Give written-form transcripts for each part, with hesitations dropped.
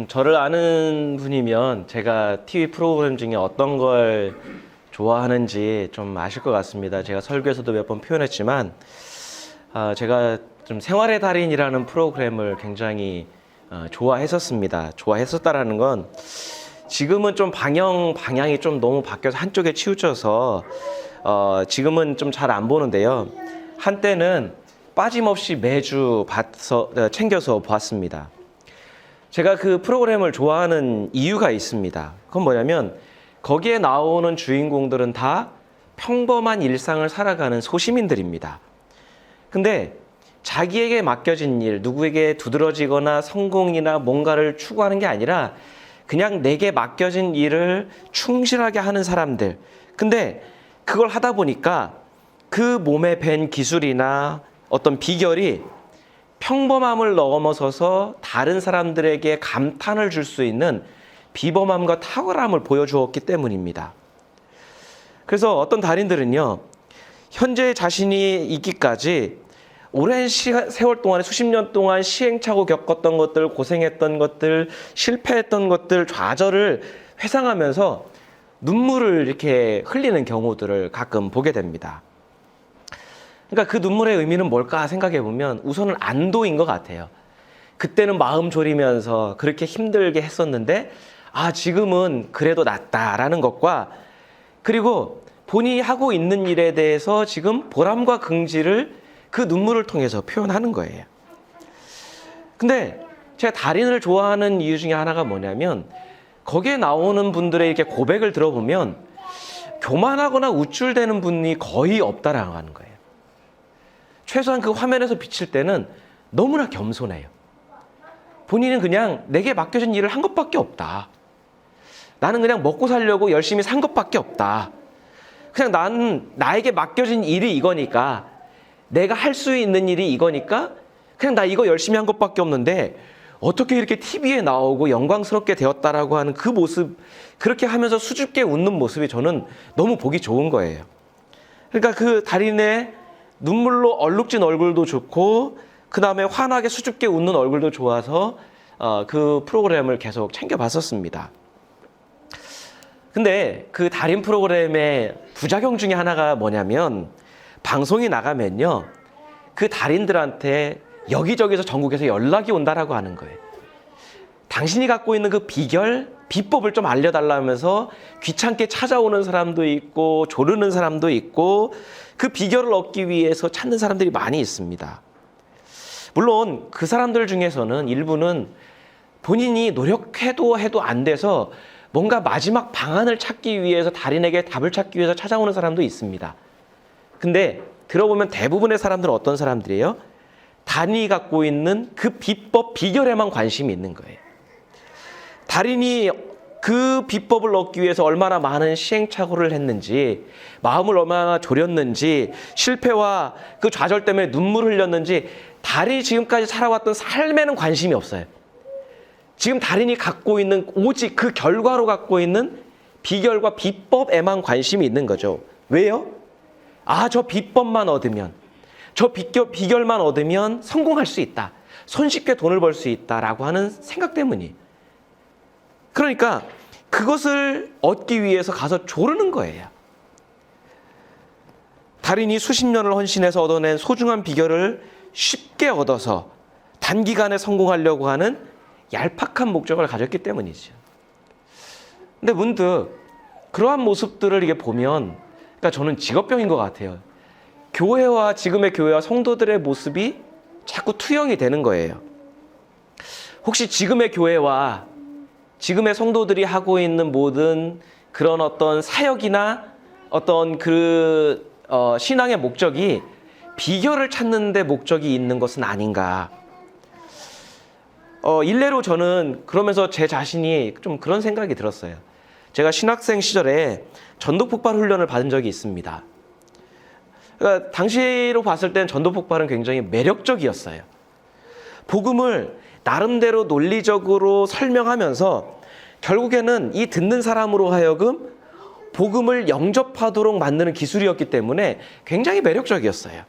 저를 아는 분이면 제가 TV 프로그램 중에 어떤 걸 좋아하는지 좀 아실 것 같습니다. 제가 설교에서도 몇 번 표현했지만, 제가 좀 생활의 달인이라는 프로그램을 굉장히 좋아했었습니다. 좋아했었다라는 건 지금은 좀 방향이 좀 너무 바뀌어서 한쪽에 치우쳐서 지금은 좀 잘 안 보는데요. 한때는 빠짐없이 매주 챙겨서 보았습니다. 제가 그 프로그램을 좋아하는 이유가 있습니다. 그건 뭐냐면 거기에 나오는 주인공들은 다 평범한 일상을 살아가는 소시민들입니다. 근데 자기에게 맡겨진 일, 누구에게 두드러지거나 성공이나 뭔가를 추구하는 게 아니라 그냥 내게 맡겨진 일을 충실하게 하는 사람들. 근데 그걸 하다 보니까 그 몸에 밴 기술이나 어떤 비결이 평범함을 넘어서서 다른 사람들에게 감탄을 줄 수 있는 비범함과 탁월함을 보여주었기 때문입니다. 그래서 어떤 달인들은요, 현재 자신이 있기까지 오랜 세월 동안에 수십 년 동안 시행착오 겪었던 것들, 고생했던 것들, 실패했던 것들, 좌절을 회상하면서 눈물을 이렇게 흘리는 경우들을 가끔 보게 됩니다. 그러니까 그 눈물의 의미는 뭘까 생각해 보면 우선은 안도인 것 같아요. 그때는 마음 졸이면서 그렇게 힘들게 했었는데 지금은 그래도 낫다라는 것과, 그리고 본인이 하고 있는 일에 대해서 지금 보람과 긍지를 그 눈물을 통해서 표현하는 거예요. 근데 제가 달인을 좋아하는 이유 중에 하나가 뭐냐면 거기에 나오는 분들의 이렇게 고백을 들어보면 교만하거나 우쭐대는 분이 거의 없다라고 하는 거예요. 최소한 그 화면에서 비칠 때는 너무나 겸손해요. 본인은 그냥 내게 맡겨진 일을 한 것밖에 없다. 나는 그냥 먹고 살려고 열심히 산 것밖에 없다. 그냥 나는 나에게 맡겨진 일이 이거니까, 내가 할 수 있는 일이 이거니까 그냥 나 이거 열심히 한 것밖에 없는데 어떻게 이렇게 TV에 나오고 영광스럽게 되었다라고 하는 그 모습, 그렇게 하면서 수줍게 웃는 모습이 저는 너무 보기 좋은 거예요. 그러니까 그 달인의 눈물로 얼룩진 얼굴도 좋고 그 다음에 환하게 수줍게 웃는 얼굴도 좋아서 그 프로그램을 계속 챙겨봤었습니다. 근데 그 달인 프로그램의 부작용 중에 하나가 뭐냐면 방송이 나가면요, 그 달인들한테 여기저기서 전국에서 연락이 온다라고 하는 거예요. 당신이 갖고 있는 그 비법을 좀 알려달라면서 귀찮게 찾아오는 사람도 있고 조르는 사람도 있고 그 비결을 얻기 위해서 찾는 사람들이 많이 있습니다. 물론 그 사람들 중에서는 일부는 본인이 노력해도 안 돼서 뭔가 마지막 방안을 찾기 위해서, 달인에게 답을 찾기 위해서 찾아오는 사람도 있습니다. 근데 들어보면 대부분의 사람들은 어떤 사람들이에요? 달인이 갖고 있는 그 비법, 비결에만 관심이 있는 거예요. 달인이 그 비법을 얻기 위해서 얼마나 많은 시행착오를 했는지, 마음을 얼마나 졸였는지, 실패와 그 좌절 때문에 눈물을 흘렸는지, 달인이 지금까지 살아왔던 삶에는 관심이 없어요. 지금 달인이 갖고 있는 오직 그 결과로 갖고 있는 비결과 비법에만 관심이 있는 거죠. 왜요? 저 비법만 얻으면, 저 비결만 얻으면 성공할 수 있다, 손쉽게 돈을 벌 수 있다라고 하는 생각 때문이에요. 그러니까 그것을 얻기 위해서 가서 조르는 거예요. 달인이 수십 년을 헌신해서 얻어낸 소중한 비결을 쉽게 얻어서 단기간에 성공하려고 하는 얄팍한 목적을 가졌기 때문이죠. 근데 문득 그러한 모습들을 이게 보면, 그러니까 저는 직업병인 것 같아요. 교회와, 지금의 교회와 성도들의 모습이 자꾸 투영이 되는 거예요. 혹시 지금의 교회와 지금의 성도들이 하고 있는 모든 그런 어떤 사역이나 어떤 신앙의 목적이 비결을 찾는 데 목적이 있는 것은 아닌가. 일례로 저는 그러면서 제 자신이 좀 그런 생각이 들었어요. 제가 신학생 시절에 전도폭발 훈련을 받은 적이 있습니다. 그러니까 당시로 봤을 땐 전도폭발은 굉장히 매력적이었어요. 복음을 나름대로 논리적으로 설명하면서 결국에는 이 듣는 사람으로 하여금 복음을 영접하도록 만드는 기술이었기 때문에 굉장히 매력적이었어요.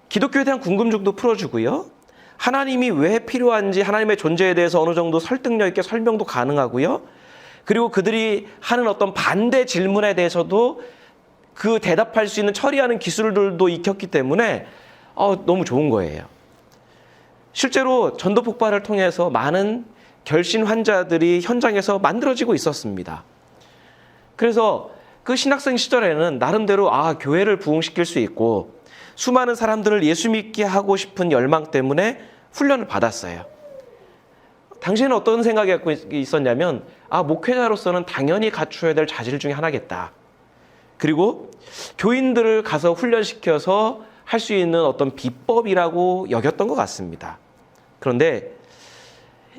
기독교에 대한 궁금증도 풀어주고요, 하나님이 왜 필요한지 하나님의 존재에 대해서 어느 정도 설득력 있게 설명도 가능하고요. 그리고 그들이 하는 어떤 반대 질문에 대해서도 그 대답할 수 있는 처리하는 기술들도 익혔기 때문에 너무 좋은 거예요. 실제로 전도 폭발을 통해서 많은 결신 환자들이 현장에서 만들어지고 있었습니다. 그래서 그 신학생 시절에는 나름대로 교회를 부흥시킬 수 있고 수많은 사람들을 예수 믿게 하고 싶은 열망 때문에 훈련을 받았어요. 당시에는 어떤 생각이 갖고 있었냐면 목회자로서는 당연히 갖추어야 될 자질 중에 하나겠다. 그리고 교인들을 가서 훈련시켜서 할 수 있는 어떤 비법이라고 여겼던 것 같습니다. 그런데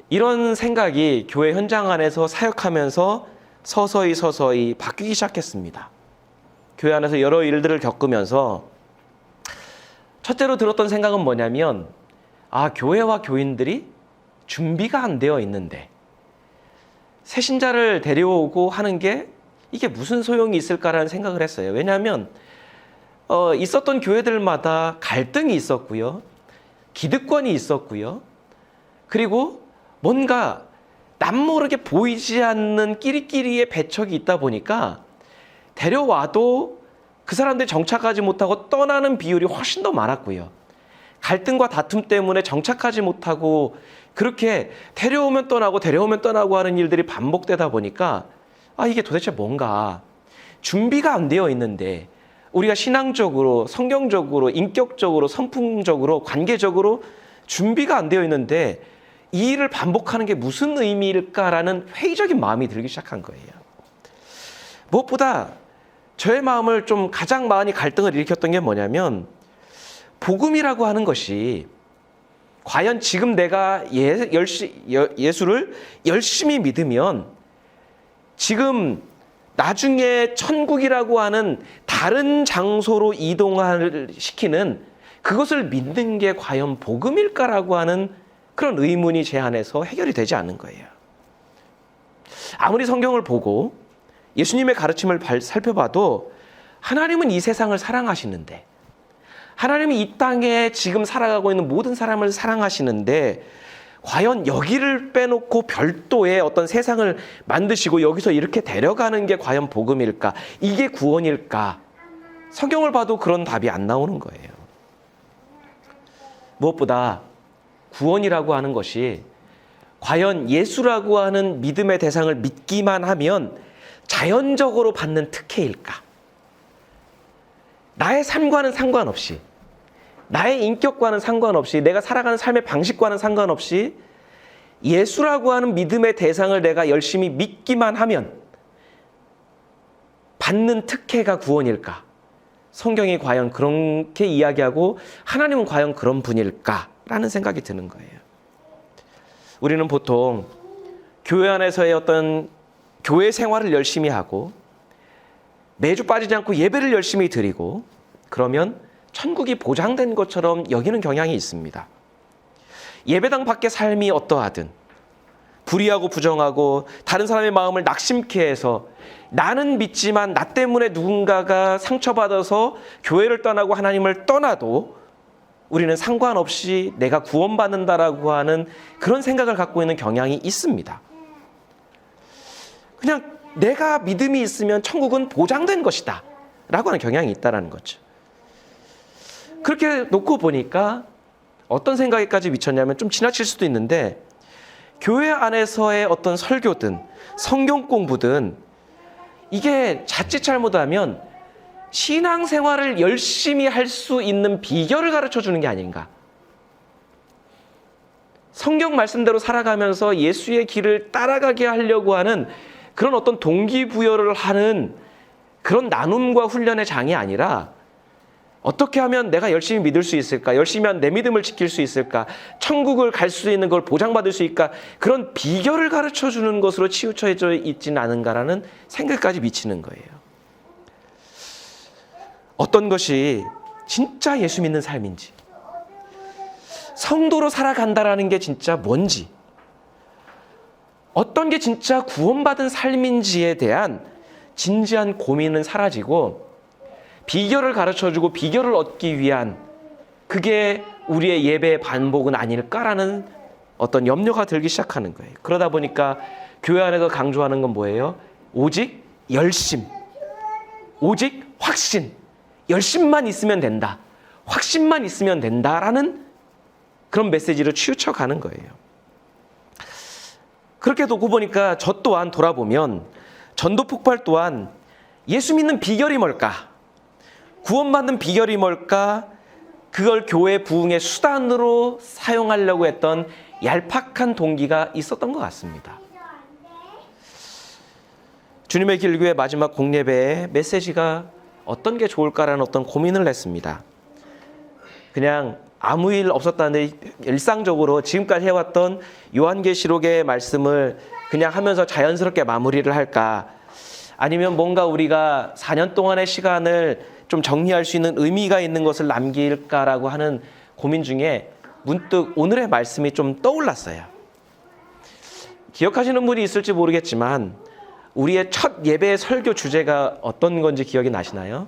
이런 생각이 교회 현장 안에서 사역하면서 서서히 바뀌기 시작했습니다. 교회 안에서 여러 일들을 겪으면서 첫째로 들었던 생각은 뭐냐면 교회와 교인들이 준비가 안 되어 있는데 새 신자를 데려오고 하는 게 이게 무슨 소용이 있을까라는 생각을 했어요. 왜냐하면 있었던 교회들마다 갈등이 있었고요. 기득권이 있었고요. 그리고 뭔가 남모르게 보이지 않는 끼리끼리의 배척이 있다 보니까 데려와도 그 사람들이 정착하지 못하고 떠나는 비율이 훨씬 더 많았고요. 갈등과 다툼 때문에 정착하지 못하고 그렇게 데려오면 떠나고 하는 일들이 반복되다 보니까 이게 도대체 뭔가 준비가 안 되어 있는데 우리가 신앙적으로, 성경적으로, 인격적으로, 선풍적으로, 관계적으로 준비가 안 되어 있는데 이 일을 반복하는 게 무슨 의미일까라는 회의적인 마음이 들기 시작한 거예요. 무엇보다 저의 마음을 좀 가장 많이 갈등을 일으켰던 게 뭐냐면 복음이라고 하는 것이 과연 지금 내가 예수를 열심히 믿으면 지금 나중에 천국이라고 하는 다른 장소로 이동을 시키는 그것을 믿는 게 과연 복음일까라고 하는 그런 의문이 제 안에서 해결이 되지 않는 거예요. 아무리 성경을 보고 예수님의 가르침을 살펴봐도 하나님은 이 세상을 사랑하시는데 하나님이 이 땅에 지금 살아가고 있는 모든 사람을 사랑하시는데 과연 여기를 빼놓고 별도의 어떤 세상을 만드시고 여기서 이렇게 데려가는 게 과연 복음일까? 이게 구원일까? 성경을 봐도 그런 답이 안 나오는 거예요. 무엇보다 구원이라고 하는 것이 과연 예수라고 하는 믿음의 대상을 믿기만 하면 자연적으로 받는 특혜일까? 나의 삶과는 상관없이, 나의 인격과는 상관없이, 내가 살아가는 삶의 방식과는 상관없이 예수라고 하는 믿음의 대상을 내가 열심히 믿기만 하면 받는 특혜가 구원일까? 성경이 과연 그렇게 이야기하고 하나님은 과연 그런 분일까라는 생각이 드는 거예요. 우리는 보통 교회 안에서의 어떤 교회 생활을 열심히 하고 매주 빠지지 않고 예배를 열심히 드리고 그러면 천국이 보장된 것처럼 여기는 경향이 있습니다. 예배당 밖의 삶이 어떠하든 불의하고 부정하고 다른 사람의 마음을 낙심케 해서 나는 믿지만 나 때문에 누군가가 상처받아서 교회를 떠나고 하나님을 떠나도 우리는 상관없이 내가 구원받는다라고 하는 그런 생각을 갖고 있는 경향이 있습니다. 그냥 내가 믿음이 있으면 천국은 보장된 것이다 라고 하는 경향이 있다는 거죠. 그렇게 놓고 보니까 어떤 생각에까지 미쳤냐면 좀 지나칠 수도 있는데 교회 안에서의 어떤 설교든 성경 공부든 이게 자칫 잘못하면 신앙생활을 열심히 할 수 있는 비결을 가르쳐 주는 게 아닌가. 성경 말씀대로 살아가면서 예수의 길을 따라가게 하려고 하는 그런 어떤 동기부여를 하는 그런 나눔과 훈련의 장이 아니라 어떻게 하면 내가 열심히 믿을 수 있을까? 열심히 하면 내 믿음을 지킬 수 있을까? 천국을 갈 수 있는 걸 보장받을 수 있을까? 그런 비결을 가르쳐주는 것으로 치우쳐져 있지는 않은가라는 생각까지 미치는 거예요. 어떤 것이 진짜 예수 믿는 삶인지, 성도로 살아간다라는 게 진짜 뭔지, 어떤 게 진짜 구원받은 삶인지에 대한 진지한 고민은 사라지고 비결을 가르쳐주고 비결을 얻기 위한 그게 우리의 예배의 반복은 아닐까라는 어떤 염려가 들기 시작하는 거예요. 그러다 보니까 교회 안에서 강조하는 건 뭐예요? 오직 열심, 오직 확신, 열심만 있으면 된다, 확신만 있으면 된다라는 그런 메시지를 치우쳐 가는 거예요. 그렇게 놓고 보니까 저 또한 돌아보면 전도 폭발 또한 예수 믿는 비결이 뭘까? 구원받는 비결이 뭘까? 그걸 교회 부흥의 수단으로 사용하려고 했던 얄팍한 동기가 있었던 것 같습니다. 주님의 길교회 마지막 공예배의 메시지가 어떤 게 좋을까라는 어떤 고민을 했습니다. 그냥 아무 일 없었다는데 일상적으로 지금까지 해왔던 요한계시록의 말씀을 그냥 하면서 자연스럽게 마무리를 할까? 아니면 뭔가 우리가 4년 동안의 시간을 좀 정리할 수 있는 의미가 있는 것을 남길까라고 하는 고민 중에 문득 오늘의 말씀이 좀 떠올랐어요. 기억하시는 분이 있을지 모르겠지만 우리의 첫 예배의 설교 주제가 어떤 건지 기억이 나시나요?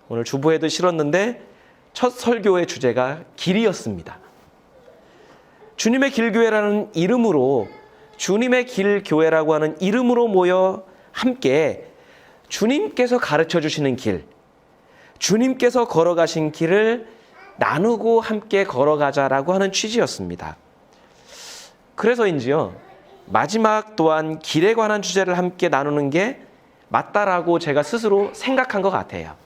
오늘 주보에도 실었는데 첫 설교의 주제가 길이었습니다. 주님의 길교회라는 이름으로, 주님의 길교회라고 하는 이름으로 모여 함께 주님께서 가르쳐 주시는 길, 주님께서 걸어가신 길을 나누고 함께 걸어가자라고 하는 취지였습니다. 그래서인지요, 마지막 또한 길에 관한 주제를 함께 나누는 게 맞다라고 제가 스스로 생각한 것 같아요.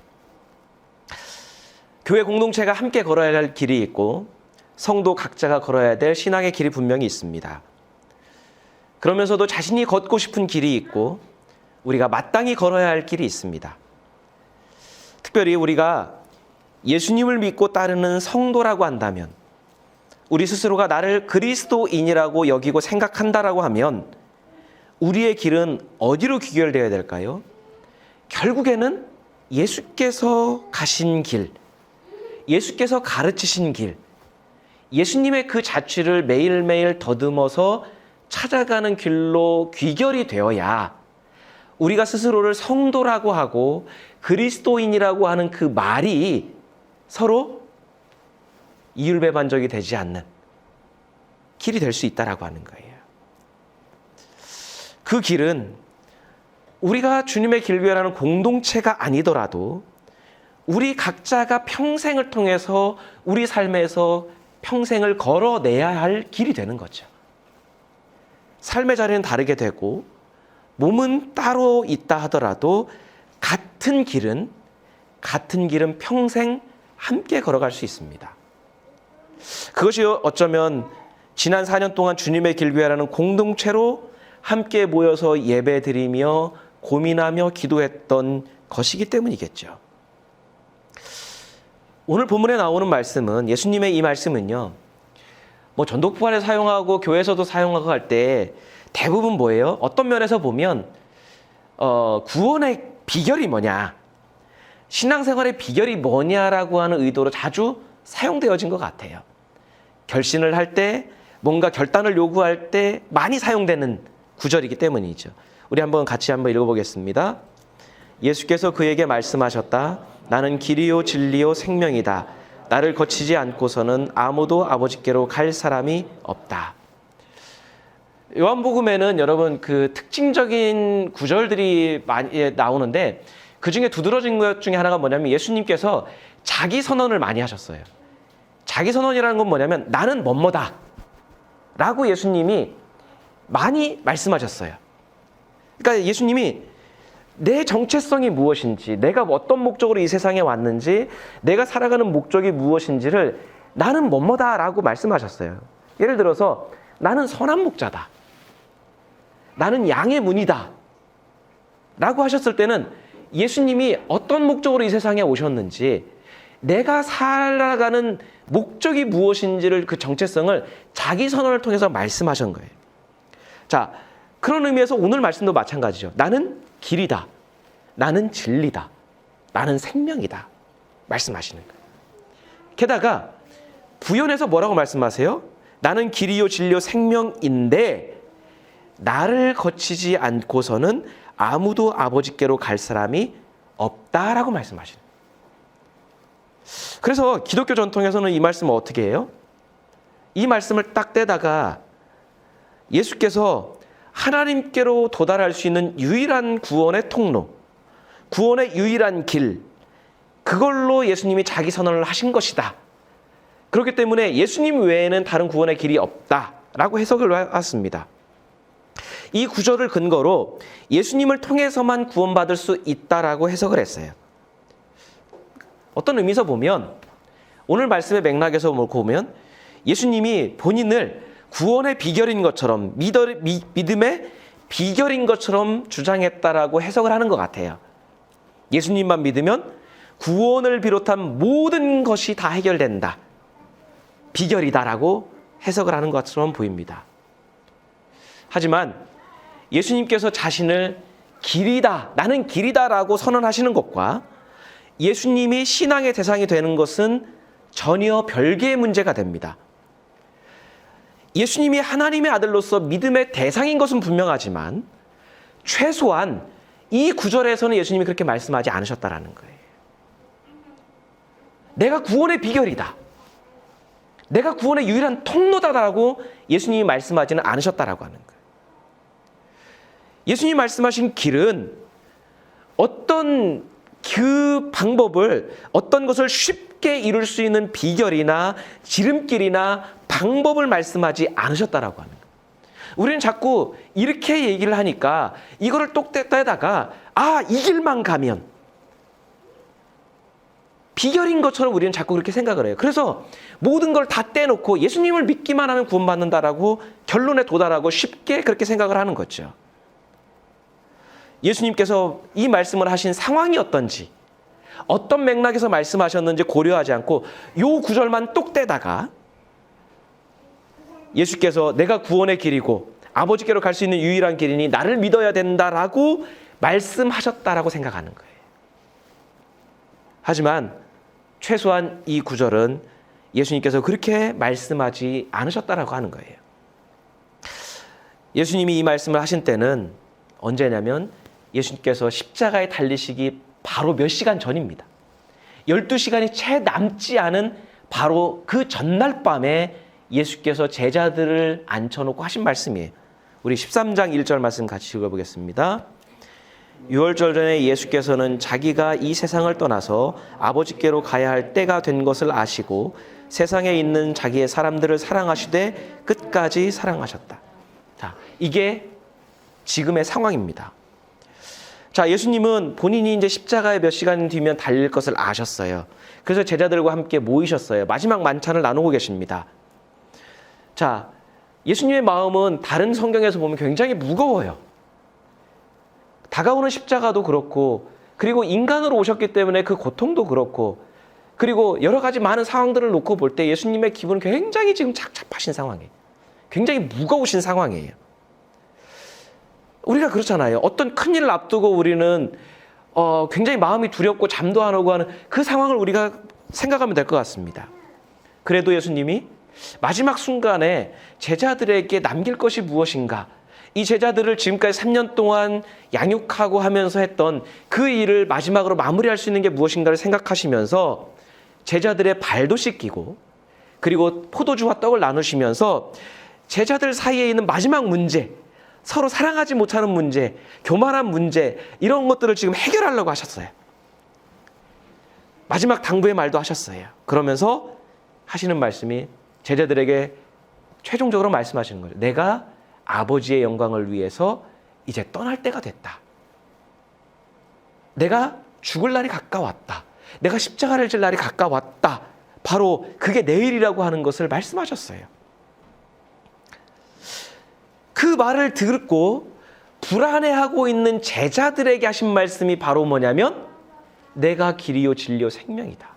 교회 공동체가 함께 걸어야 할 길이 있고 성도 각자가 걸어야 될 신앙의 길이 분명히 있습니다. 그러면서도 자신이 걷고 싶은 길이 있고 우리가 마땅히 걸어야 할 길이 있습니다. 특별히 우리가 예수님을 믿고 따르는 성도라고 한다면, 우리 스스로가 나를 그리스도인이라고 여기고 생각한다라고 하면 우리의 길은 어디로 귀결되어야 될까요? 결국에는 예수께서 가신 길, 예수께서 가르치신 길, 예수님의 그 자취를 매일매일 더듬어서 찾아가는 길로 귀결이 되어야 우리가 스스로를 성도라고 하고 그리스도인이라고 하는 그 말이 서로 이율배반적이 되지 않는 길이 될 수 있다라고 하는 거예요. 그 길은 우리가 주님의 길교회라는 공동체가 아니더라도 우리 각자가 평생을 통해서 우리 삶에서 평생을 걸어내야 할 길이 되는 거죠. 삶의 자리는 다르게 되고 몸은 따로 있다 하더라도 같은 길은 평생 함께 걸어갈 수 있습니다. 그것이 어쩌면 지난 4년 동안 주님의 길교회라는 공동체로 함께 모여서 예배드리며 고민하며 기도했던 것이기 때문이겠죠. 오늘 본문에 나오는 말씀은, 예수님의 이 말씀은요, 뭐 전도폭발에 사용하고 교회에서도 사용하고 할 때 대부분 뭐예요? 어떤 면에서 보면 구원의 비결이 뭐냐, 신앙생활의 비결이 뭐냐라고 하는 의도로 자주 사용되어진 것 같아요. 결신을 할 때, 뭔가 결단을 요구할 때 많이 사용되는 구절이기 때문이죠. 우리 같이 한번 읽어보겠습니다. 예수께서 그에게 말씀하셨다. 나는 길이요 진리요 생명이다. 나를 거치지 않고서는 아무도 아버지께로 갈 사람이 없다. 요한복음에는 여러분 그 특징적인 구절들이 많이 나오는데 그 중에 두드러진 것 중에 하나가 뭐냐면 예수님께서 자기 선언을 많이 하셨어요. 자기 선언이라는 건 뭐냐면 나는 뭐뭐다 라고 예수님이 많이 말씀하셨어요. 그러니까 예수님이 내 정체성이 무엇인지, 내가 어떤 목적으로 이 세상에 왔는지, 내가 살아가는 목적이 무엇인지를 나는 뭐뭐다라고 말씀하셨어요. 예를 들어서 나는 선한 목자다, 나는 양의 문이다 라고 하셨을 때는 예수님이 어떤 목적으로 이 세상에 오셨는지, 내가 살아가는 목적이 무엇인지를, 그 정체성을 자기 선언을 통해서 말씀하신 거예요. 자, 그런 의미에서 오늘 말씀도 마찬가지죠. 나는 길이다, 나는 진리다, 나는 생명이다 말씀하시는 거예요. 게다가 부연해서 뭐라고 말씀하세요? 나는 길이요 진리요 생명인데 나를 거치지 않고서는 아무도 아버지께로 갈 사람이 없다라고 말씀하시는 거예요. 그래서 기독교 전통에서는 이 말씀을 어떻게 해요? 이 말씀을 딱 떼다가 예수께서 하나님께로 도달할 수 있는 유일한 구원의 통로, 구원의 유일한 길, 그걸로 예수님이 자기 선언을 하신 것이다. 그렇기 때문에 예수님 외에는 다른 구원의 길이 없다라고 해석을 해왔습니다. 이 구절을 근거로 예수님을 통해서만 구원받을 수 있다라고 해석을 했어요. 어떤 의미에서 보면 오늘 말씀의 맥락에서 보면 예수님이 본인을 구원의 비결인 것처럼 믿음의 비결인 것처럼 주장했다라고 해석을 하는 것 같아요. 예수님만 믿으면 구원을 비롯한 모든 것이 다 해결된다. 비결이다라고 해석을 하는 것처럼 보입니다. 하지만 예수님께서 자신을 길이다, 나는 길이다라고 선언하시는 것과 예수님이 신앙의 대상이 되는 것은 전혀 별개의 문제가 됩니다. 예수님이 하나님의 아들로서 믿음의 대상인 것은 분명하지만 최소한 이 구절에서는 예수님이 그렇게 말씀하지 않으셨다라는 거예요. 내가 구원의 비결이다. 내가 구원의 유일한 통로다라고 예수님이 말씀하지는 않으셨다라고 하는 거예요. 예수님이 말씀하신 길은 어떤 그 방법을, 어떤 것을 쉽게 이룰 수 있는 비결이나 지름길이나 방법을 말씀하지 않으셨다라고 하는 거예요. 우리는 자꾸 이렇게 얘기를 하니까 이거를 똑 떼다가 이 길만 가면 비결인 것처럼 우리는 자꾸 그렇게 생각을 해요. 그래서 모든 걸 다 떼놓고 예수님을 믿기만 하면 구원받는다라고 결론에 도달하고 쉽게 그렇게 생각을 하는 거죠. 예수님께서 이 말씀을 하신 상황이 어떤지, 어떤 맥락에서 말씀하셨는지 고려하지 않고 요 구절만 똑 떼다가 예수께서 내가 구원의 길이고 아버지께로 갈 수 있는 유일한 길이니 나를 믿어야 된다라고 말씀하셨다라고 생각하는 거예요. 하지만 최소한 이 구절은 예수님께서 그렇게 말씀하지 않으셨다라고 하는 거예요. 예수님이 이 말씀을 하신 때는 언제냐면 예수님께서 십자가에 달리시기 바로 몇 시간 전입니다. 12시간이 채 남지 않은 바로 그 전날 밤에 예수께서 제자들을 앉혀놓고 하신 말씀이에요. 우리 13장 1절 말씀 같이 읽어보겠습니다. 유월절 전에 예수께서는 자기가 이 세상을 떠나서 아버지께로 가야 할 때가 된 것을 아시고 세상에 있는 자기의 사람들을 사랑하시되 끝까지 사랑하셨다. 자, 이게 지금의 상황입니다. 자, 예수님은 본인이 이제 십자가에 몇 시간 뒤면 달릴 것을 아셨어요. 그래서 제자들과 함께 모이셨어요. 마지막 만찬을 나누고 계십니다. 자, 예수님의 마음은 다른 성경에서 보면 굉장히 무거워요. 다가오는 십자가도 그렇고, 그리고 인간으로 오셨기 때문에 그 고통도 그렇고, 그리고 여러 가지 많은 상황들을 놓고 볼 때 예수님의 기분은 굉장히 지금 착잡하신 상황이에요. 굉장히 무거우신 상황이에요. 우리가 그렇잖아요. 어떤 큰일을 앞두고 우리는 굉장히 마음이 두렵고 잠도 안 오고 하는 그 상황을 우리가 생각하면 될 것 같습니다. 그래도 예수님이 마지막 순간에 제자들에게 남길 것이 무엇인가, 이 제자들을 지금까지 3년 동안 양육하고 하면서 했던 그 일을 마지막으로 마무리할 수 있는 게 무엇인가를 생각하시면서 제자들의 발도 씻기고, 그리고 포도주와 떡을 나누시면서 제자들 사이에 있는 마지막 문제, 서로 사랑하지 못하는 문제, 교만한 문제, 이런 것들을 지금 해결하려고 하셨어요. 마지막 당부의 말도 하셨어요. 그러면서 하시는 말씀이 제자들에게 최종적으로 말씀하시는 거죠. 내가 아버지의 영광을 위해서 이제 떠날 때가 됐다. 내가 죽을 날이 가까웠다. 내가 십자가를 질 날이 가까웠다. 바로 그게 내일이라고 하는 것을 말씀하셨어요. 그 말을 듣고 불안해하고 있는 제자들에게 하신 말씀이 바로 뭐냐면 내가 길이요 진리요 생명이다.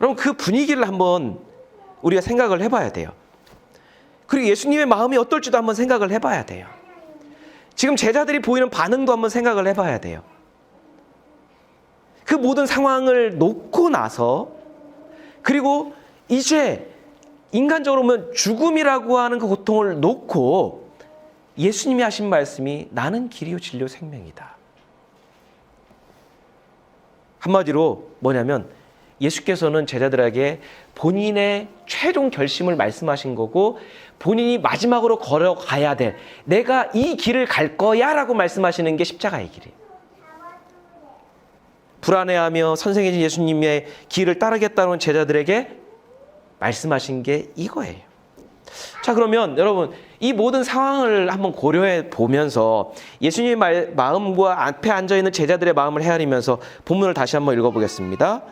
여러분, 그 분위기를 한번 우리가 생각을 해봐야 돼요. 그리고 예수님의 마음이 어떨지도 한번 생각을 해봐야 돼요. 지금 제자들이 보이는 반응도 한번 생각을 해봐야 돼요. 그 모든 상황을 놓고 나서, 그리고 이제 인간적으로 보면 죽음이라고 하는 그 고통을 놓고 예수님이 하신 말씀이 나는 길이요 진리요 생명이다. 한마디로 뭐냐면 예수께서는 제자들에게 본인의 최종 결심을 말씀하신 거고 본인이 마지막으로 걸어가야 될 내가 이 길을 갈 거야 라고 말씀하시는 게 십자가의 길이에요. 불안해하며 선생이신 예수님의 길을 따르겠다는 제자들에게 말씀하신 게 이거예요. 자, 그러면 여러분 이 모든 상황을 한번 고려해 보면서 예수님의 마음과 앞에 앉아있는 제자들의 마음을 헤아리면서 본문을 다시 한번 읽어보겠습니다.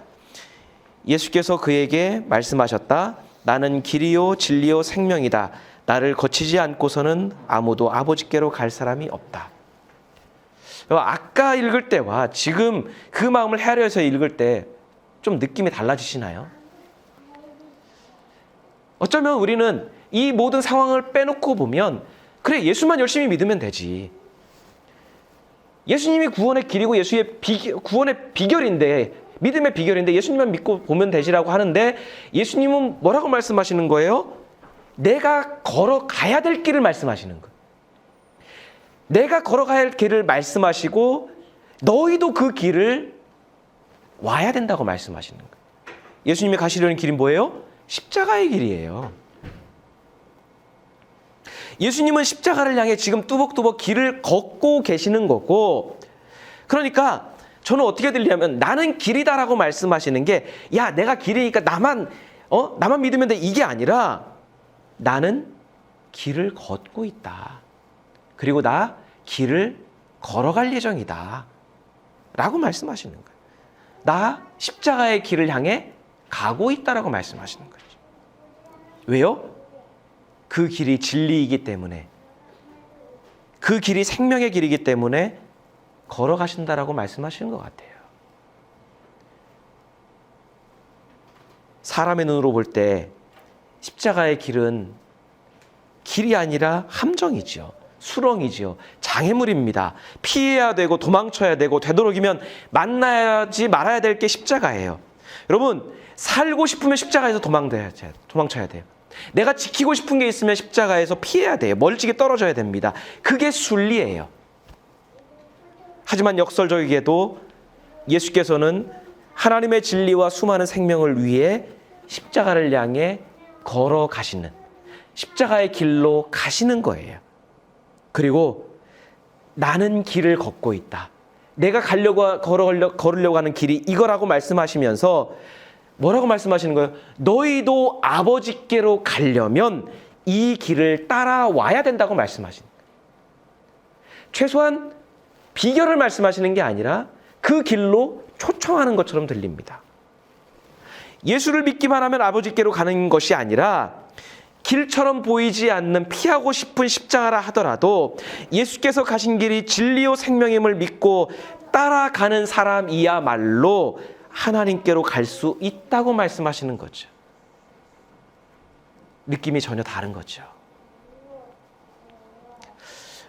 예수께서 그에게 말씀하셨다. 나는 길이요 진리요 생명이다. 나를 거치지 않고서는 아무도 아버지께로 갈 사람이 없다. 아까 읽을 때와 지금 그 마음을 헤아려서 읽을 때 좀 느낌이 달라지시나요? 어쩌면 우리는 이 모든 상황을 빼놓고 보면 그래 예수만 열심히 믿으면 되지. 예수님이 구원의 길이고 예수의 구원의 비결인데 믿음의 비결인데 예수님만 믿고 보면 되지라고 하는데 예수님은 뭐라고 말씀하시는 거예요? 내가 걸어가야 될 길을 말씀하시는 거예요. 내가 걸어가야 할 길을 말씀하시고 너희도 그 길을 와야 된다고 말씀하시는 거예요. 예수님이 가시려는 길이 뭐예요? 십자가의 길이에요. 예수님은 십자가를 향해 지금 뚜벅뚜벅 길을 걷고 계시는 거고 그러니까 저는 어떻게 들리냐면 나는 길이다라고 말씀하시는 게 야 내가 길이니까 나만 믿으면 돼 이게 아니라 나는 길을 걷고 있다. 그리고 나 길을 걸어갈 예정이다 라고 말씀하시는 거예요. 나 십자가의 길을 향해 가고 있다라고 말씀하시는 거죠. 왜요? 그 길이 진리이기 때문에 그 길이 생명의 길이기 때문에 걸어가신다라고 말씀하시는 것 같아요. 사람의 눈으로 볼 때 십자가의 길은 길이 아니라 함정이지요. 수렁이지요. 장애물입니다. 피해야 되고 도망쳐야 되고 되도록이면 만나야지 말아야 될 게 십자가예요. 여러분 살고 싶으면 십자가에서 도망쳐야 돼요. 내가 지키고 싶은 게 있으면 십자가에서 피해야 돼요. 멀찍이 떨어져야 됩니다. 그게 순리예요. 하지만 역설적이게도 예수께서는 하나님의 진리와 수많은 생명을 위해 십자가를 향해 걸어가시는 십자가의 길로 가시는 거예요. 그리고 나는 길을 걷고 있다. 내가 걸으려고 하는 길이 이거라고 말씀하시면서 뭐라고 말씀하시는 거예요? 너희도 아버지께로 가려면 이 길을 따라와야 된다고 말씀하시는 거예요. 최소한 비결을 말씀하시는 게 아니라 그 길로 초청하는 것처럼 들립니다. 예수를 믿기만 하면 아버지께로 가는 것이 아니라 길처럼 보이지 않는 피하고 싶은 십자가라 하더라도 예수께서 가신 길이 진리요 생명임을 믿고 따라가는 사람이야말로 하나님께로 갈 수 있다고 말씀하시는 거죠. 느낌이 전혀 다른 거죠.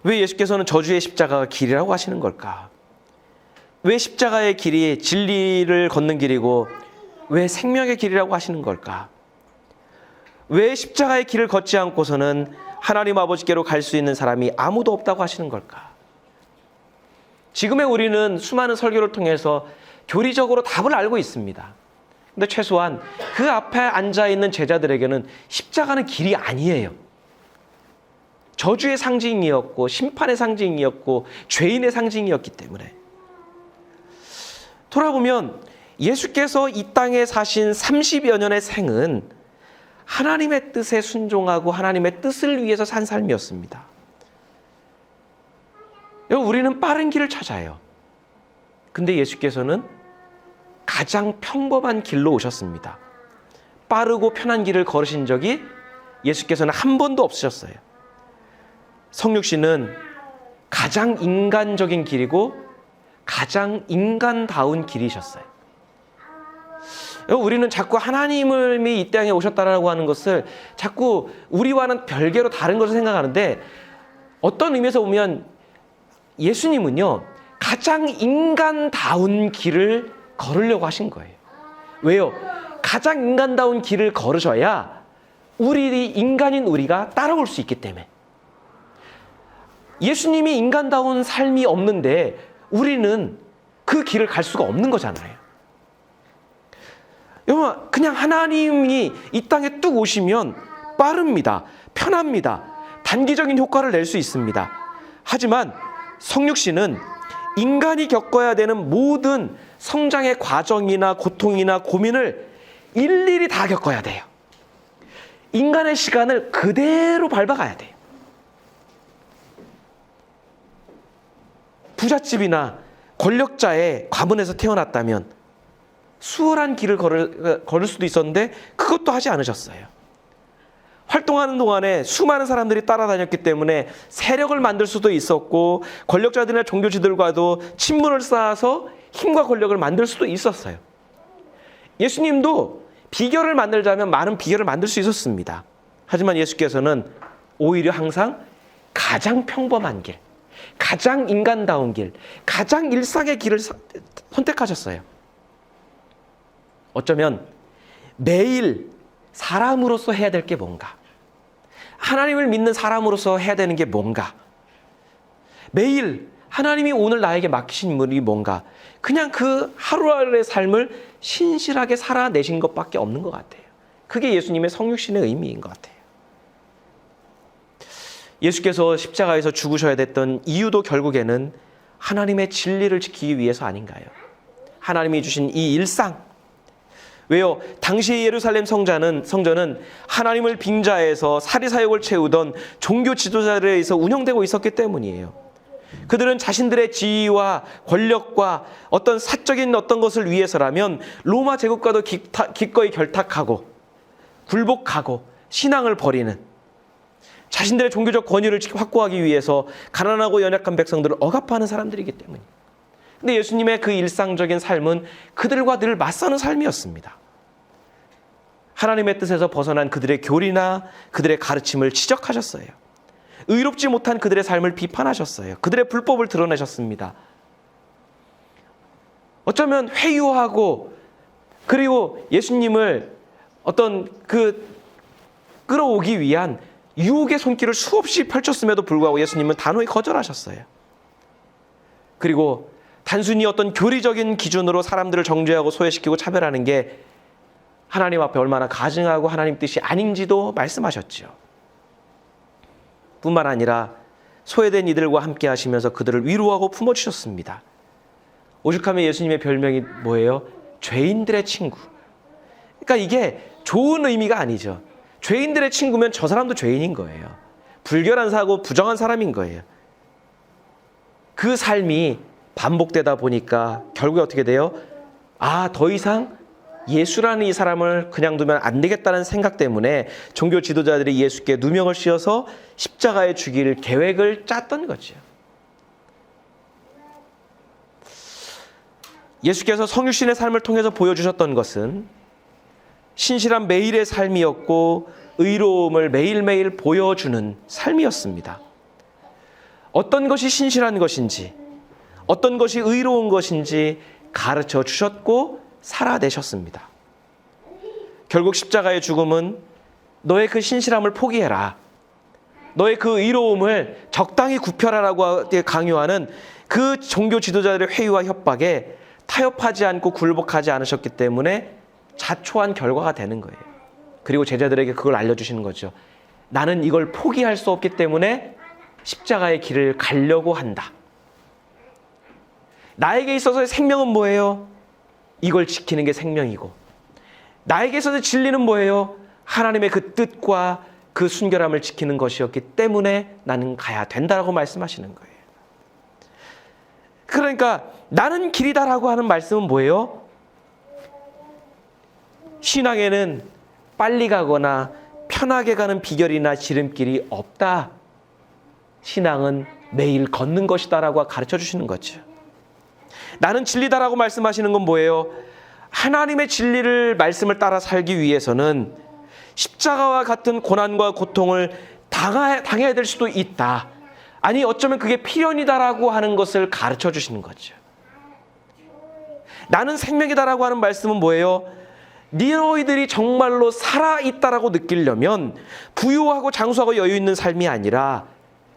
왜 예수께서는 저주의 십자가가 길이라고 하시는 걸까? 왜 십자가의 길이 진리를 걷는 길이고 왜 생명의 길이라고 하시는 걸까? 왜 십자가의 길을 걷지 않고서는 하나님 아버지께로 갈 수 있는 사람이 아무도 없다고 하시는 걸까? 지금의 우리는 수많은 설교를 통해서 교리적으로 답을 알고 있습니다. 근데 최소한 그 앞에 앉아있는 제자들에게는 십자가는 길이 아니에요. 저주의 상징이었고 심판의 상징이었고 죄인의 상징이었기 때문에 돌아보면 예수께서 이 땅에 사신 30여 년의 생은 하나님의 뜻에 순종하고 하나님의 뜻을 위해서 산 삶이었습니다. 우리는 빠른 길을 찾아요. 근데 예수께서는 가장 평범한 길로 오셨습니다. 빠르고 편한 길을 걸으신 적이 예수께서는 한 번도 없으셨어요. 성육신은 가장 인간적인 길이고 가장 인간다운 길이셨어요. 우리는 자꾸 하나님이 이 땅에 오셨다라고 하는 것을 자꾸 우리와는 별개로 다른 것을 생각하는데 어떤 의미에서 보면 예수님은요 가장 인간다운 길을 걸으려고 하신 거예요. 왜요? 가장 인간다운 길을 걸으셔야 우리 인간인 우리가 따라올 수 있기 때문에. 예수님이 인간다운 삶이 없는데 우리는 그 길을 갈 수가 없는 거잖아요. 여러분, 그냥 하나님이 이 땅에 뚝 오시면 빠릅니다. 편합니다. 단기적인 효과를 낼 수 있습니다. 하지만 성육신은 인간이 겪어야 되는 모든 성장의 과정이나 고통이나 고민을 일일이 다 겪어야 돼요. 인간의 시간을 그대로 밟아가야 돼요. 부잣집이나 권력자의 가문에서 태어났다면 수월한 길을 걸을 수도 있었는데 그것도 하지 않으셨어요. 활동하는 동안에 수많은 사람들이 따라다녔기 때문에 세력을 만들 수도 있었고, 권력자들이나 종교지들과도 친분을 쌓아서 힘과 권력을 만들 수도 있었어요. 예수님도 비결을 만들자면 많은 비결을 만들 수 있었습니다. 하지만 예수께서는 오히려 항상 가장 평범한 길, 가장 인간다운 길, 가장 일상의 길을 선택하셨어요. 어쩌면 매일 사람으로서 해야 될 게 뭔가, 하나님을 믿는 사람으로서 해야 되는 게 뭔가, 매일 하나님이 오늘 나에게 맡기신 인물이 뭔가, 그냥 그 하루하루의 삶을 신실하게 살아내신 것밖에 없는 것 같아요. 그게 예수님의 성육신의 의미인 것 같아요. 예수께서 십자가에서 죽으셔야 됐던 이유도 결국에는 하나님의 진리를 지키기 위해서 아닌가요? 하나님이 주신 이 일상, 왜요? 당시 예루살렘 성전은 하나님을 빙자해서 사리사욕을 채우던 종교 지도자들에 의해서 운영되고 있었기 때문이에요. 그들은 자신들의 지위와 권력과 어떤 사적인 어떤 것을 위해서라면 로마 제국과도 기꺼이 결탁하고 굴복하고 신앙을 버리는, 자신들의 종교적 권위를 확보하기 위해서 가난하고 연약한 백성들을 억압하는 사람들이기 때문이에요. 근데 예수님의 그 일상적인 삶은 그들과 늘 맞서는 삶이었습니다. 하나님의 뜻에서 벗어난 그들의 교리나 그들의 가르침을 지적하셨어요. 의롭지 못한 그들의 삶을 비판하셨어요. 그들의 불법을 드러내셨습니다. 어쩌면 회유하고, 그리고 예수님을 어떤 끌어오기 위한 유혹의 손길을 수없이 펼쳤음에도 불구하고 예수님은 단호히 거절하셨어요. 그리고 단순히 어떤 교리적인 기준으로 사람들을 정죄하고 소외시키고 차별하는 게 하나님 앞에 얼마나 가증하고 하나님 뜻이 아닌지도 말씀하셨죠. 뿐만 아니라 소외된 이들과 함께 하시면서 그들을 위로하고 품어주셨습니다. 오죽하면 예수님의 별명이 뭐예요? 죄인들의 친구. 그러니까 이게 좋은 의미가 아니죠. 죄인들의 친구면 저 사람도 죄인인 거예요. 불결한 사고 부정한 사람인 거예요. 그 삶이 반복되다 보니까 결국에 어떻게 돼요? 더 이상 예수라는 이 사람을 그냥 두면 안 되겠다는 생각 때문에 종교 지도자들이 예수께 누명을 씌워서 십자가에 죽일 계획을 짰던 거죠. 예수께서 성육신의 삶을 통해서 보여주셨던 것은 신실한 매일의 삶이었고 의로움을 매일매일 보여주는 삶이었습니다. 어떤 것이 신실한 것인지, 어떤 것이 의로운 것인지 가르쳐 주셨고 살아내셨습니다. 결국 십자가의 죽음은 너의 그 신실함을 포기해라, 너의 그 의로움을 적당히 굽혀라라고 강요하는 그 종교 지도자들의 회유와 협박에 타협하지 않고 굴복하지 않으셨기 때문에 자초한 결과가 되는 거예요. 그리고 제자들에게 그걸 알려주시는 거죠. 나는 이걸 포기할 수 없기 때문에 십자가의 길을 가려고 한다. 나에게 있어서의 생명은 뭐예요? 이걸 지키는 게 생명이고, 나에게 있어서 진리는 뭐예요? 하나님의 그 뜻과 그 순결함을 지키는 것이었기 때문에 나는 가야 된다라고 말씀하시는 거예요. 그러니까 나는 길이다라고 하는 말씀은 뭐예요? 신앙에는 빨리 가거나 편하게 가는 비결이나 지름길이 없다. 신앙은 매일 걷는 것이다라고 가르쳐 주시는 거죠. 나는 진리다라고 말씀하시는 건 뭐예요? 하나님의 진리를 말씀을 따라 살기 위해서는 십자가와 같은 고난과 고통을 당해야 될 수도 있다. 아니 어쩌면 그게 필연이다라고 하는 것을 가르쳐 주시는 거죠. 나는 생명이다라고 하는 말씀은 뭐예요? 너희들이 정말로 살아있다라고 느끼려면 부유하고 장수하고 여유 있는 삶이 아니라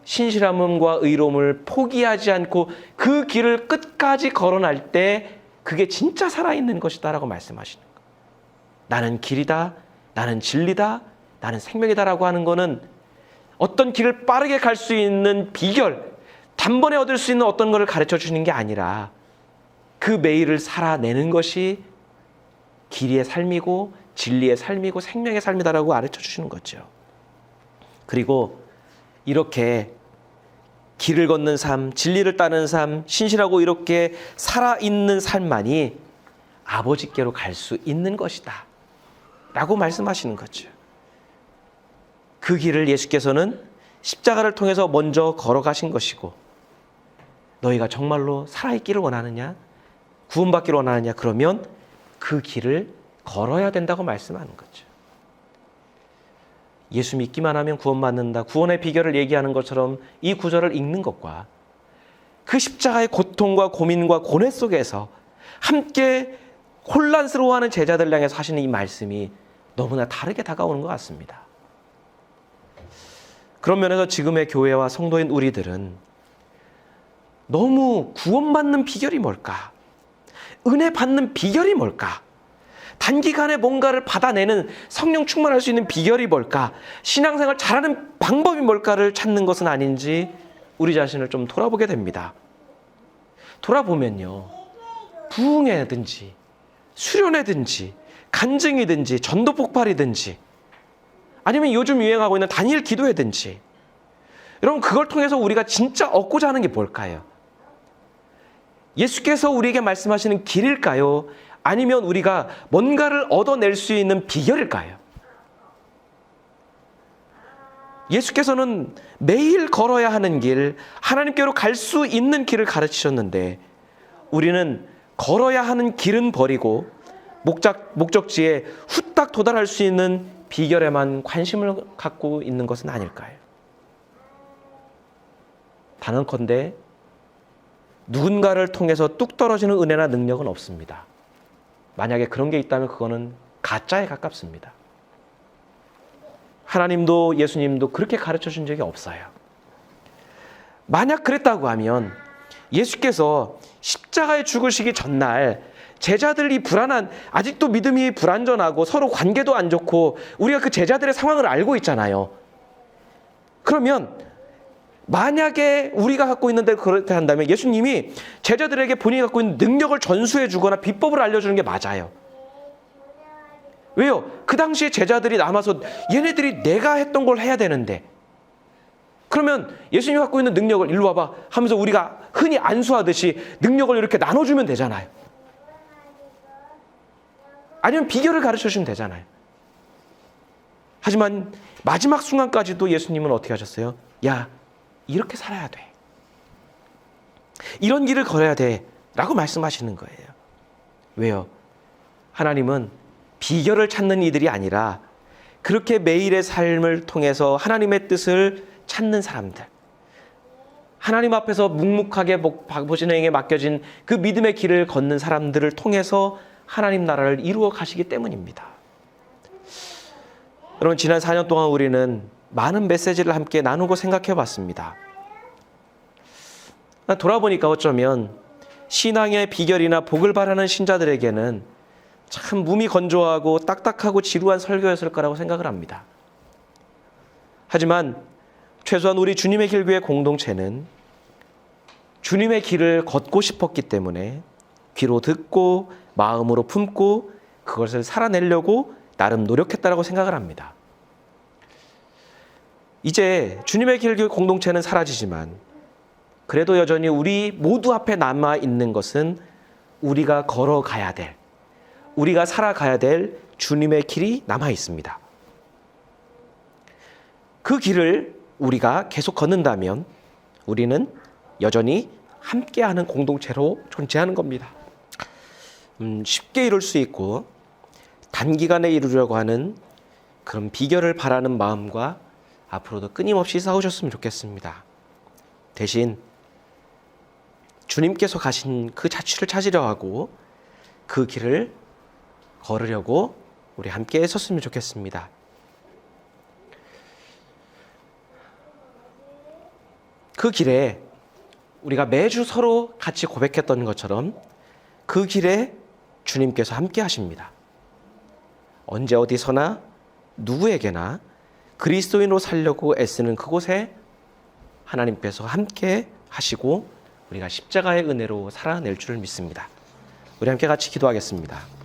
신실함과 의로움을 포기하지 않고 그 길을 끝까지 걸어날 때 그게 진짜 살아있는 것이다라고 말씀하시는 거예요. 나는 길이다, 나는 진리다, 나는 생명이다라고 하는 거는 어떤 길을 빠르게 갈 수 있는 비결, 단번에 얻을 수 있는 어떤 것을 가르쳐 주는 게 아니라 그 매일을 살아내는 것이 길이의 삶이고 진리의 삶이고 생명의 삶이다라고 가르쳐 주시는 거죠. 그리고 이렇게 길을 걷는 삶, 진리를 따르는 삶, 신실하고 이렇게 살아있는 삶만이 아버지께로 갈 수 있는 것이다 라고 말씀하시는 거죠. 그 길을 예수께서는 십자가를 통해서 먼저 걸어가신 것이고, 너희가 정말로 살아있기를 원하느냐, 구원받기를 원하느냐, 그러면 그 길을 걸어야 된다고 말씀하는 거죠. 예수 믿기만 하면 구원받는다, 구원의 비결을 얘기하는 것처럼 이 구절을 읽는 것과 그 십자가의 고통과 고민과 고뇌 속에서 함께 혼란스러워하는 제자들 향해서 하시는 이 말씀이 너무나 다르게 다가오는 것 같습니다. 그런 면에서 지금의 교회와 성도인 우리들은 너무 구원받는 비결이 뭘까? 은혜 받는 비결이 뭘까? 단기간에 뭔가를 받아내는 성령 충만할 수 있는 비결이 뭘까? 신앙생활 잘하는 방법이 뭘까를 찾는 것은 아닌지 우리 자신을 좀 돌아보게 됩니다. 돌아보면요, 부흥회든지 수련회든지 간증이든지 전도 폭발이든지 아니면 요즘 유행하고 있는 단일 기도회든지, 여러분 그걸 통해서 우리가 진짜 얻고자 하는 게 뭘까요? 예수께서 우리에게 말씀하시는 길일까요? 아니면 우리가 뭔가를 얻어낼 수 있는 비결일까요? 예수께서는 매일 걸어야 하는 길, 하나님께로 갈 수 있는 길을 가르치셨는데 우리는 걸어야 하는 길은 버리고 목적지에 후딱 도달할 수 있는 비결에만 관심을 갖고 있는 것은 아닐까요? 단언컨대 누군가를 통해서 뚝 떨어지는 은혜나 능력은 없습니다. 만약에 그런 게 있다면 그거는 가짜에 가깝습니다. 하나님도 예수님도 그렇게 가르쳐 준 적이 없어요. 만약 그랬다고 하면 예수께서 십자가에 죽으시기 전날 제자들이 아직도 믿음이 불완전하고 서로 관계도 안 좋고 우리가 그 제자들의 상황을 알고 있잖아요. 그러면 만약에 우리가 갖고 있는 대로 그렇게 한다면 예수님이 제자들에게 본인이 갖고 있는 능력을 전수해 주거나 비법을 알려주는 게 맞아요. 왜요? 그 당시에 제자들이 남아서 얘네들이 내가 했던 걸 해야 되는데, 그러면 예수님이 갖고 있는 능력을 일로 와봐 하면서 우리가 흔히 안수하듯이 능력을 이렇게 나눠주면 되잖아요. 아니면 비결을 가르쳐 주면 되잖아요. 하지만 마지막 순간까지도 예수님은 어떻게 하셨어요? 야, 이렇게 살아야 돼. 이런 길을 걸어야 돼. 라고 말씀하시는 거예요. 왜요? 하나님은 비결을 찾는 이들이 아니라 그렇게 매일의 삶을 통해서 하나님의 뜻을 찾는 사람들, 하나님 앞에서 묵묵하게 보신행에 맡겨진 그 믿음의 길을 걷는 사람들을 통해서 하나님 나라를 이루어 가시기 때문입니다. 여러분, 지난 4년 동안 우리는 많은 메시지를 함께 나누고 생각해 봤습니다. 돌아보니까 어쩌면 신앙의 비결이나 복을 바라는 신자들에게는 참 몸이 건조하고 딱딱하고 지루한 설교였을 거라고 생각을 합니다. 하지만 최소한 우리 주님의 길교회 공동체는 주님의 길을 걷고 싶었기 때문에 귀로 듣고 마음으로 품고 그것을 살아내려고 나름 노력했다라고 생각을 합니다. 이제 주님의 길교회 공동체는 사라지지만 그래도 여전히 우리 모두 앞에 남아있는 것은 우리가 걸어가야 될, 우리가 살아가야 될 주님의 길이 남아있습니다. 그 길을 우리가 계속 걷는다면 우리는 여전히 함께하는 공동체로 존재하는 겁니다. 쉽게 이룰 수 있고 단기간에 이루려고 하는 그런 비결을 바라는 마음과 앞으로도 끊임없이 싸우셨으면 좋겠습니다. 대신 주님께서 가신 그 자취를 찾으려 하고 그 길을 걸으려고 우리 함께 했었으면 좋겠습니다. 그 길에 우리가 매주 서로 같이 고백했던 것처럼 그 길에 주님께서 함께 하십니다. 언제 어디서나 누구에게나 그리스도인으로 살려고 애쓰는 그곳에 하나님께서 함께 하시고 우리가 십자가의 은혜로 살아낼 줄을 믿습니다. 우리 함께 같이 기도하겠습니다.